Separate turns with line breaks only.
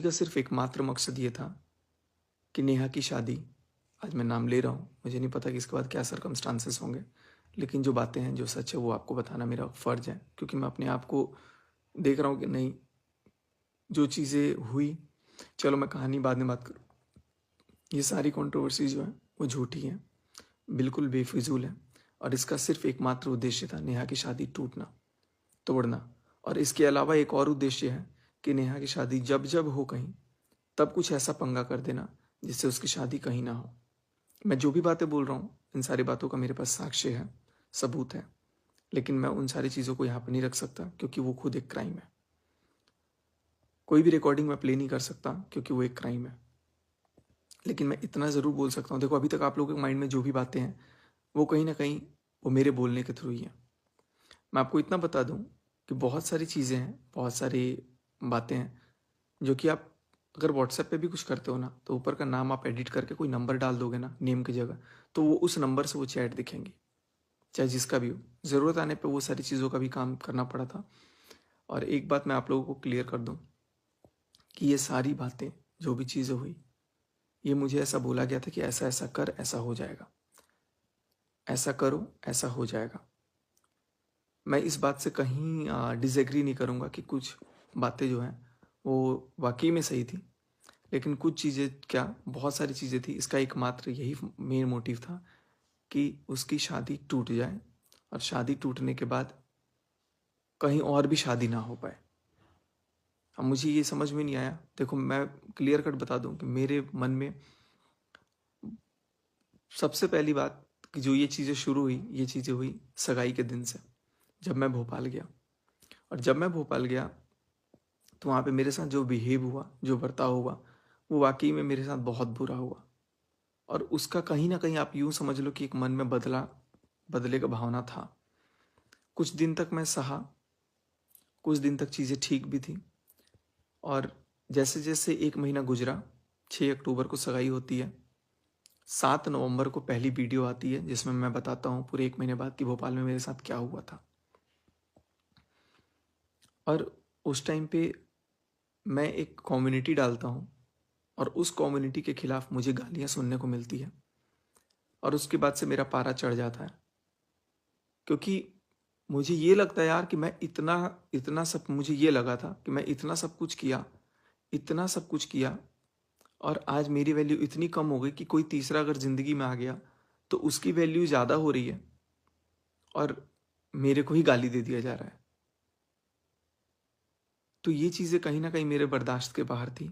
का सिर्फ एकमात्र मकसद ये था कि नेहा की शादी, आज मैं नाम ले रहा हूँ, मुझे नहीं पता कि इसके बाद क्या सर्कमस्टांसेस होंगे, लेकिन जो बातें हैं, जो सच है वो आपको बताना मेरा फ़र्ज़ है, क्योंकि मैं अपने आप को देख रहा हूँ कि नहीं, जो चीज़ें हुई, चलो मैं कहानी बाद में बात करूँ। ये सारी कंट्रोवर्सी जो है वो झूठी है, बिल्कुल बेफिजूल है, और इसका सिर्फ एकमात्र उद्देश्य था नेहा की शादी टूटना, तोड़ना। और इसके अलावा एक और उद्देश्य है कि नेहा की शादी जब जब हो कहीं, तब कुछ ऐसा पंगा कर देना जिससे उसकी शादी कहीं ना हो। मैं जो भी बातें बोल रहा हूँ, इन सारी बातों का मेरे पास साक्ष्य है, सबूत है, लेकिन मैं उन सारी चीज़ों को यहाँ पर नहीं रख सकता क्योंकि वो खुद एक क्राइम है। कोई भी रिकॉर्डिंग मैं प्ले नहीं कर सकता क्योंकि वो एक क्राइम है। लेकिन मैं इतना ज़रूर बोल सकता हूँ, देखो अभी तक आप लोगों के माइंड में जो भी बातें हैं वो कहीं ना कहीं वो मेरे बोलने के थ्रू ही है। मैं आपको इतना बता दूं कि बहुत सारी चीज़ें हैं, बहुत सारी बातें हैं जो कि आप अगर व्हाट्सएप पे भी कुछ करते हो ना, तो ऊपर का नाम आप एडिट करके कोई नंबर डाल दोगे ना नेम की जगह, तो वो उस नंबर से वो चैट दिखेंगी, चाहे जिसका भी हो। ज़रूरत आने पे वो सारी चीज़ों का भी काम करना पड़ा था। और एक बात मैं आप लोगों को क्लियर कर दूं कि ये सारी बातें, जो भी चीज़ें हुई, ये मुझे ऐसा बोला गया था कि ऐसा ऐसा कर, ऐसा हो जाएगा, ऐसा करो, ऐसा हो जाएगा। मैं इस बात से कहीं डिसएग्री नहीं करूँगा कि कुछ बातें जो हैं वो वाक़ई में सही थी। लेकिन कुछ चीज़ें क्या, बहुत सारी चीज़ें थी, इसका एकमात्र यही मेन मोटिव था कि उसकी शादी टूट जाए और शादी टूटने के बाद कहीं और भी शादी ना हो पाए। अब मुझे ये समझ में नहीं आया। देखो मैं क्लियर कट बता दूँ कि मेरे मन में सबसे पहली बात कि जो ये चीज़ें शुरू हुई, ये चीज़ें हुई सगाई के दिन से, जब मैं भोपाल गया। और जब मैं भोपाल गया तो वहाँ पे मेरे साथ जो बिहेव हुआ, जो बर्ताव हुआ, वो वाक़ई में मेरे साथ बहुत बुरा हुआ। और उसका कहीं न कहीं आप यूँ समझ लो कि एक मन में बदले का भावना था। कुछ दिन तक मैं सहा, कुछ दिन तक चीज़ें ठीक भी थी, और जैसे-जैसे 1 महीना गुज़रा, 6 अक्टूबर को सगाई होती है, 7 नवंबर को पहली वीडियो आती है जिसमें मैं बताता हूँ पूरे 1 महीने बाद कि भोपाल में मेरे साथ क्या हुआ था। और उस टाइम पे मैं एक कम्युनिटी डालता हूँ और उस कम्युनिटी के खिलाफ मुझे गालियाँ सुनने को मिलती है, और उसके बाद से मेरा पारा चढ़ जाता है, क्योंकि मुझे ये लगता है यार कि मैं इतना इतना सब, मुझे ये लगा था कि मैं इतना सब कुछ किया, इतना सब कुछ किया, और आज मेरी वैल्यू इतनी कम हो गई कि कोई तीसरा अगर ज़िंदगी में आ गया तो उसकी वैल्यू ज़्यादा हो रही है और मेरे को ही गाली दे दिया जा रहा है। तो ये चीज़ें कहीं न कहीं मेरे बर्दाश्त के बाहर थी।